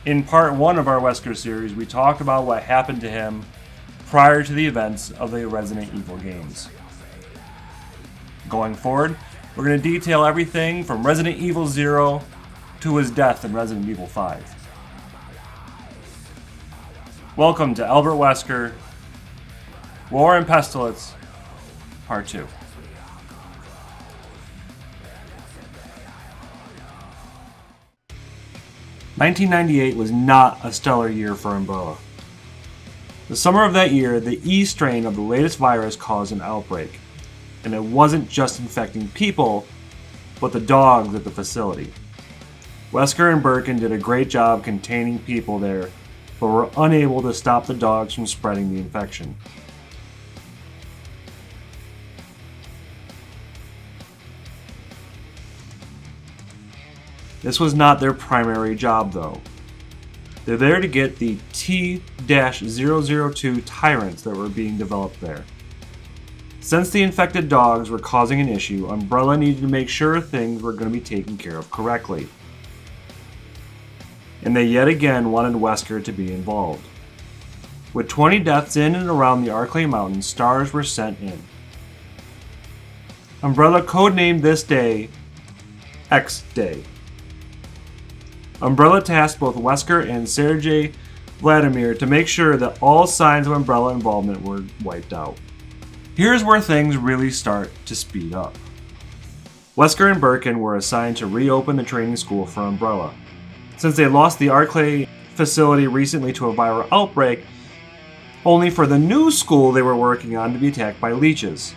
In part 1 of our Wesker series, we talked about what happened to him prior to the events of the Resident Evil games. Going forward, we're going to detail everything from Resident Evil 0 to his death in Resident Evil 5. Welcome to Albert Wesker, War and Pestilence, Part 2. "1998 was not a stellar year for Umbrella. The summer of that year, the E strain of the latest virus caused an outbreak, and it wasn't just infecting people, but the dogs at the facility. Wesker and Birkin did a great job containing people there, but were unable to stop the dogs from spreading the infection. This was not their primary job, though. They're there to get the T-002 tyrants that were being developed there. Since the infected dogs were causing an issue, Umbrella needed to make sure things were going to be taken care of correctly. And they yet again wanted Wesker to be involved. With 20 deaths in and around the Arklay Mountains, stars were sent in. Umbrella codenamed this day X Day. Umbrella tasked both Wesker and Sergei Vladimir to make sure that all signs of Umbrella involvement were wiped out. Here's where things really start to speed up. Wesker and Birkin were assigned to reopen the training school for Umbrella. Since they lost the Arklay facility recently to a viral outbreak, only for the new school they were working on to be attacked by leeches.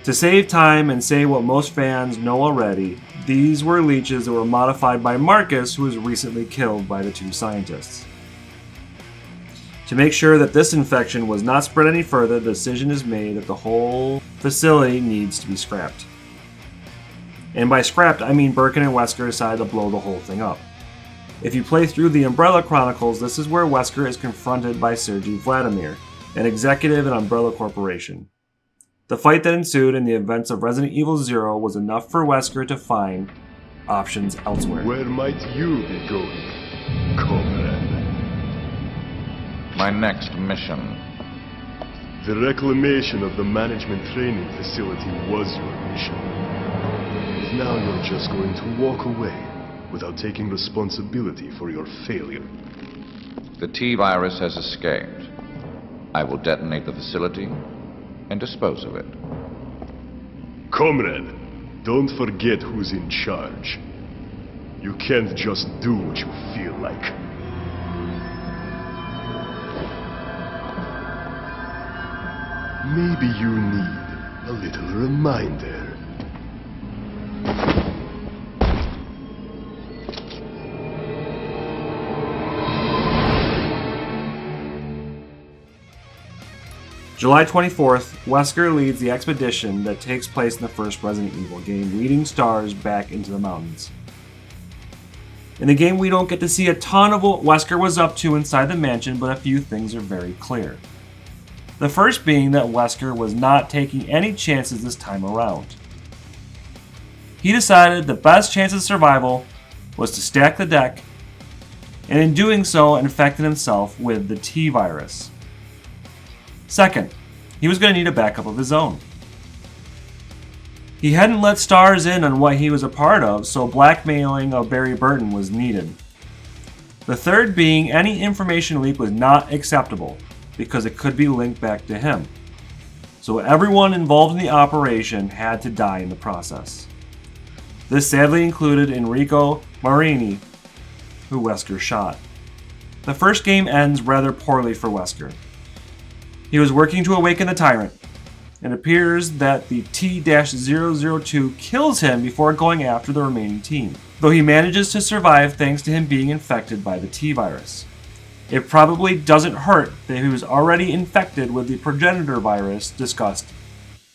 To save time and say what most fans know already, these were leeches that were modified by Marcus, who was recently killed by the two scientists. To make sure that this infection was not spread any further, the decision is made that the whole facility needs to be scrapped. And by scrapped, I mean Birkin and Wesker decided to blow the whole thing up. If you play through the Umbrella Chronicles, this is where Wesker is confronted by Sergei Vladimir, an executive in Umbrella Corporation. The fight that ensued in the events of Resident Evil 0 was enough for Wesker to find options elsewhere. Where might you be going, comrade? My next mission. The reclamation of the management training facility was your mission. And now you're just going to walk away without taking responsibility for your failure. The T-virus has escaped. I will detonate the facility and dispose of it. Comrade, don't forget who's in charge. You can't just do what you feel like. Maybe you need a little reminder. July 24th, Wesker leads the expedition that takes place in the first Resident Evil game, leading stars back into the mountains. In the game, we don't get to see a ton of what Wesker was up to inside the mansion, but a few things are very clear. The first being that Wesker was not taking any chances this time around. He decided the best chance of survival was to stack the deck, and in doing so, infected himself with the T-virus. Second, he was going to need a backup of his own. He hadn't let stars in on what he was a part of, so blackmailing of Barry Burton was needed. The third being any information leak was not acceptable, because it could be linked back to him. So everyone involved in the operation had to die in the process. This sadly included Enrico Marini, who Wesker shot. The first game ends rather poorly for Wesker. He was working to awaken the tyrant. It appears that the T-002 kills him before going after the remaining team, though he manages to survive thanks to him being infected by the T-virus. It probably doesn't hurt that he was already infected with the progenitor virus discussed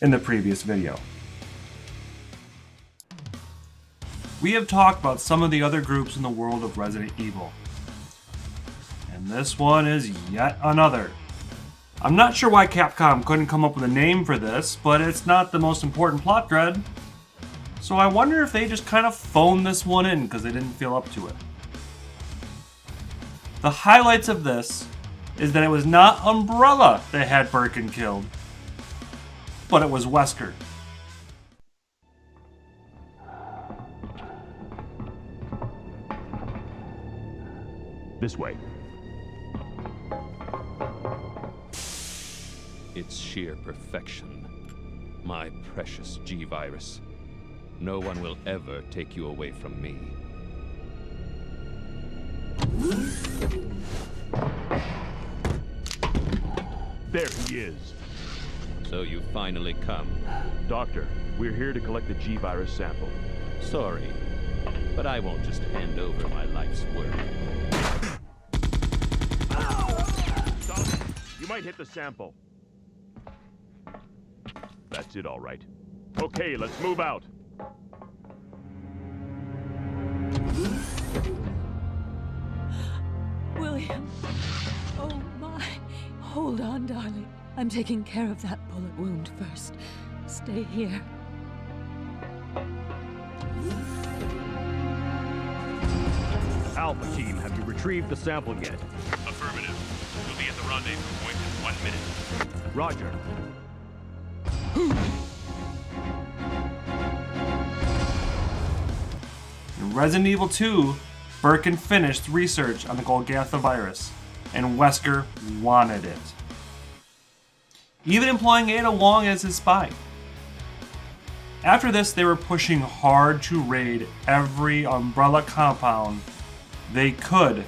in the previous video. We have talked about some of the other groups in the world of Resident Evil, and this one is yet another. I'm not sure why Capcom couldn't come up with a name for this, but it's not the most important plot thread. So I wonder if they just kind of phoned this one in because they didn't feel up to it. The highlights of this is that it was not Umbrella that had Birkin killed, but it was Wesker. This way. It's sheer perfection. My precious G-Virus. No one will ever take you away from me. There he is. So you finally come. Doctor, we're here to collect the G-Virus sample. Sorry, but I won't just hand over my life's work. Stop! You might hit the sample. That's it, all right. Okay, let's move out. William. Oh, my. Hold on, darling. I'm taking care of that bullet wound first. Stay here. Alpha team, have you retrieved the sample yet? Affirmative. We'll be at the rendezvous point in 1 minute. Roger. In Resident Evil 2, Birkin finished research on the Golgotha virus, and Wesker wanted it, even employing Ada Wong as his spy. After this, they were pushing hard to raid every Umbrella compound they could,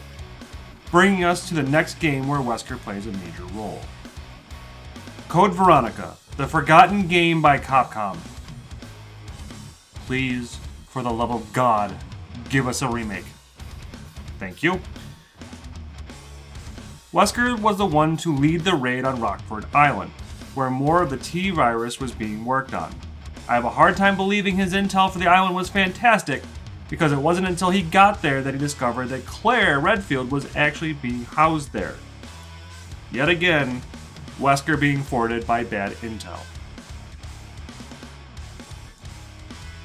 bringing us to the next game where Wesker plays a major role. Code Veronica, the forgotten game by Capcom. Please, for the love of God, give us a remake. Thank you. Wesker was the one to lead the raid on Rockford Island, where more of the T-Virus was being worked on. I have a hard time believing his intel for the island was fantastic, because it wasn't until he got there that he discovered that Claire Redfield was actually being housed there. Yet again, Wesker being thwarted by bad intel.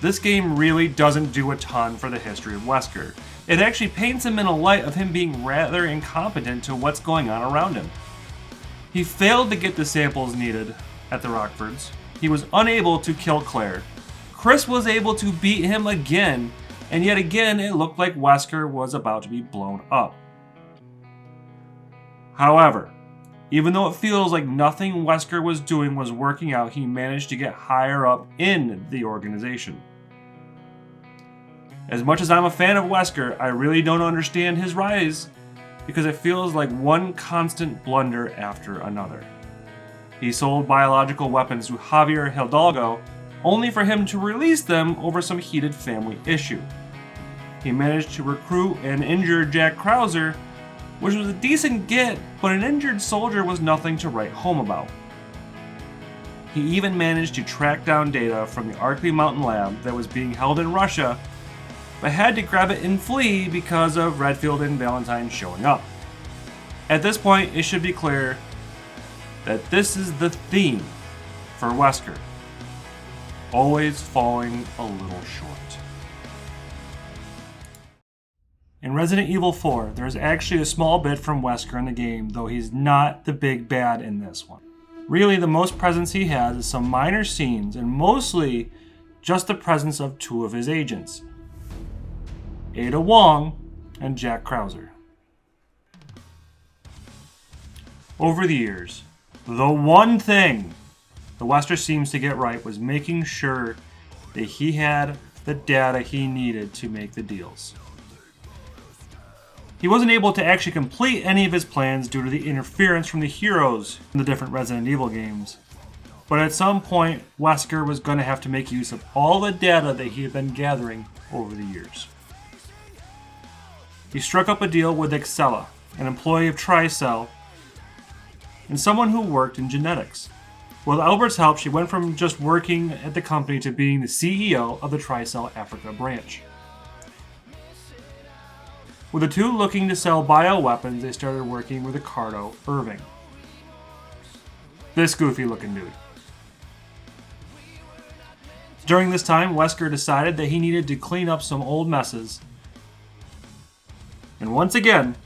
This game really doesn't do a ton for the history of Wesker. It actually paints him in a light of him being rather incompetent to what's going on around him. He failed to get the samples needed at the Rockfords. He was unable to kill Claire. Chris was able to beat him again, and yet again it looked like Wesker was about to be blown up. However, even though it feels like nothing Wesker was doing was working out, he managed to get higher up in the organization. As much as I'm a fan of Wesker, I really don't understand his rise, because it feels like one constant blunder after another. He sold biological weapons to Javier Hidalgo, only for him to release them over some heated family issue. He managed to recruit and injure Jack Krauser, which was a decent get, but an injured soldier was nothing to write home about. He even managed to track down data from the Arkley Mountain lab that was being held in Russia, but had to grab it and flee because of Redfield and Valentine showing up. At this point, it should be clear that this is the theme for Wesker, always falling a little short. In Resident Evil 4, there's actually a small bit from Wesker in the game, though he's not the big bad in this one. Really, the most presence he has is some minor scenes, and mostly just the presence of two of his agents, Ada Wong and Jack Krauser. Over the years, the one thing the Wesker seems to get right was making sure that he had the data he needed to make the deals. He wasn't able to actually complete any of his plans due to the interference from the heroes in the different Resident Evil games. But at some point, Wesker was going to have to make use of all the data that he had been gathering over the years. He struck up a deal with Excella, an employee of Tricell, and someone who worked in genetics. With Albert's help, she went from just working at the company to being the CEO of the Tricell Africa branch. With the two looking to sell bioweapons, they started working with Ricardo Irving. This goofy looking dude. During this time, Wesker decided that he needed to clean up some old messes. And once again,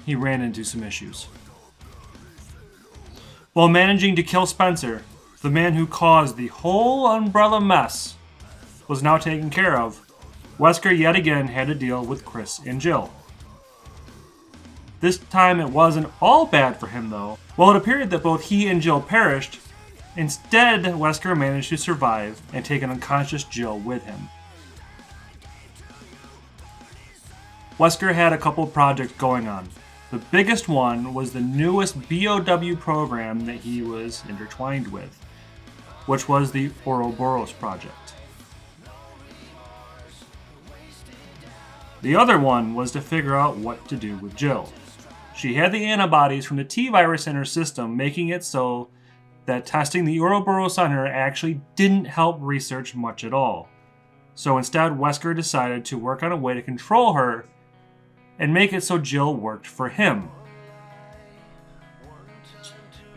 he ran into some issues. While managing to kill Spencer, the man who caused the whole Umbrella mess was now taken care of, Wesker yet again had to deal with Chris and Jill. This time it wasn't all bad for him though. While it appeared that both he and Jill perished, instead Wesker managed to survive and take an unconscious Jill with him. Wesker had a couple projects going on. The biggest one was the newest BOW program that he was intertwined with, which was the Ouroboros project. The other one was to figure out what to do with Jill. She had the antibodies from the T-virus in her system, making it so that testing the Ouroboros on her actually didn't help research much at all. So instead, Wesker decided to work on a way to control her and make it so Jill worked for him.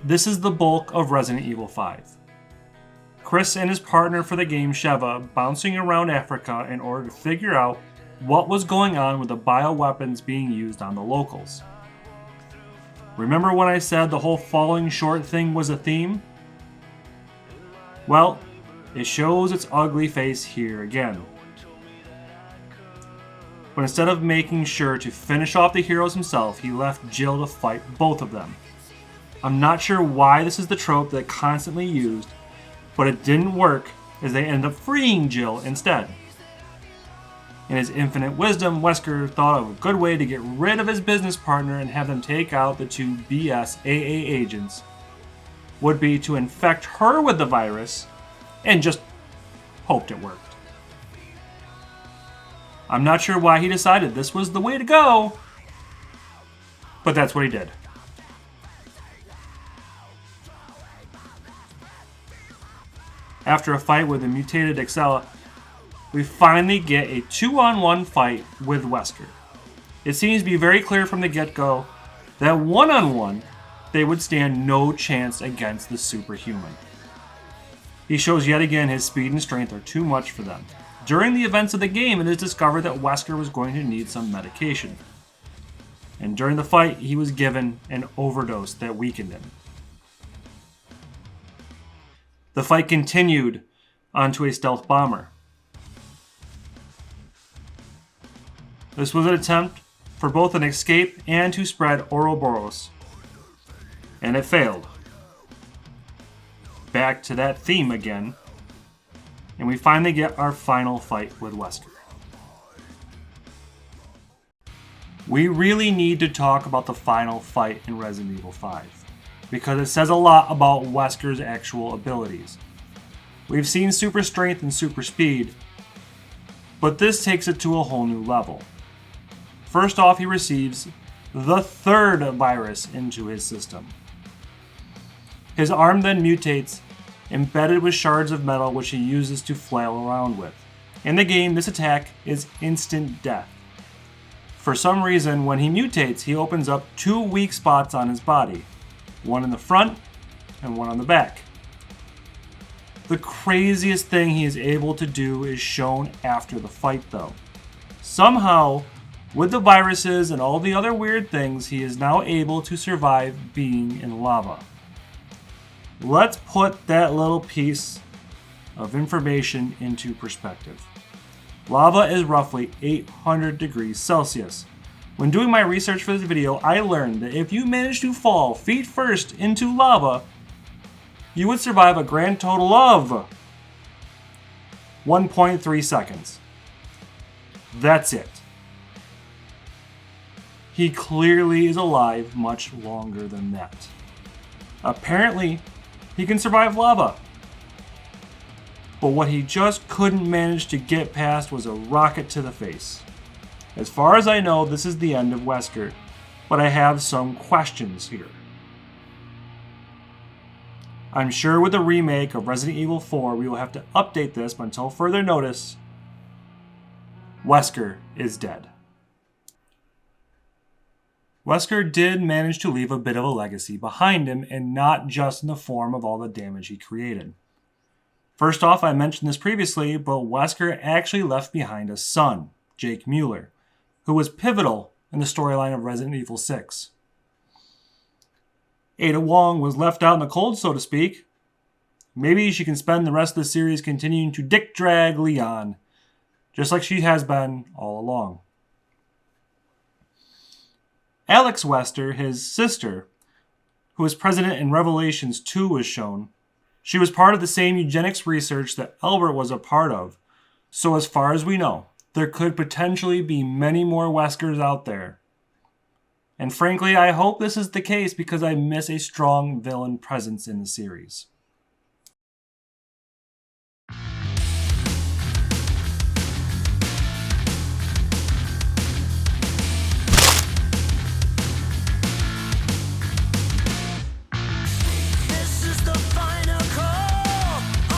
This is the bulk of Resident Evil 5. Chris and his partner for the game, Sheva, bouncing around Africa in order to figure out what was going on with the bioweapons being used on the locals. Remember when I said the whole falling short thing was a theme? Well, it shows its ugly face here again. But instead of making sure to finish off the heroes himself, he left Jill to fight both of them. I'm not sure why this is the trope that constantly used, but it didn't work as they ended up freeing Jill instead. In his infinite wisdom, Wesker thought of a good way to get rid of his business partner and have them take out the two BS AA agents would be to infect her with the virus and just hoped it worked. I'm not sure why he decided this was the way to go, but that's what he did. After a fight with a mutated Excella, we finally get a 2-on-1 fight with Wesker. It seems to be very clear from the get-go that 1-on-1, they would stand no chance against the superhuman. He shows yet again his speed and strength are too much for them. During the events of the game, it is discovered that Wesker was going to need some medication. And during the fight, he was given an overdose that weakened him. The fight continued onto a stealth bomber. This was an attempt for both an escape and to spread Ouroboros. And it failed. Back to that theme again. And we finally get our final fight with Wesker. We really need to talk about the final fight in Resident Evil 5, because it says a lot about Wesker's actual abilities. We've seen super strength and super speed, but this takes it to a whole new level. First off, he receives the third virus into his system. His arm then mutates, embedded with shards of metal which he uses to flail around with. In the game, this attack is instant death. For some reason, when he mutates, he opens up two weak spots on his body. One in the front and one on the back. The craziest thing he is able to do is shown after the fight though. Somehow, with the viruses and all the other weird things, he is now able to survive being in lava. Let's put that little piece of information into perspective. Lava is roughly 800 degrees Celsius. When doing my research for this video, I learned that if you manage to fall feet first into lava, you would survive a grand total of 1.3 seconds. That's it. He clearly is alive much longer than that. Apparently, he can survive lava. But what he just couldn't manage to get past was a rocket to the face. As far as I know, this is the end of Wesker, but I have some questions here. I'm sure with the remake of Resident Evil 4, we will have to update this, but until further notice, Wesker is dead. Wesker did manage to leave a bit of a legacy behind him, and not just in the form of all the damage he created. First off, I mentioned this previously, but Wesker actually left behind a son, Jake Mueller, who was pivotal in the storyline of Resident Evil 6. Ada Wong was left out in the cold, so to speak. Maybe she can spend the rest of the series continuing to dick drag Leon, just like she has been all along. Alex Wesker, his sister, who was president in Revelations 2, was shown. She was part of the same eugenics research that Albert was a part of. So as far as we know, there could potentially be many more Weskers out there. And frankly, I hope this is the case because I miss a strong villain presence in the series.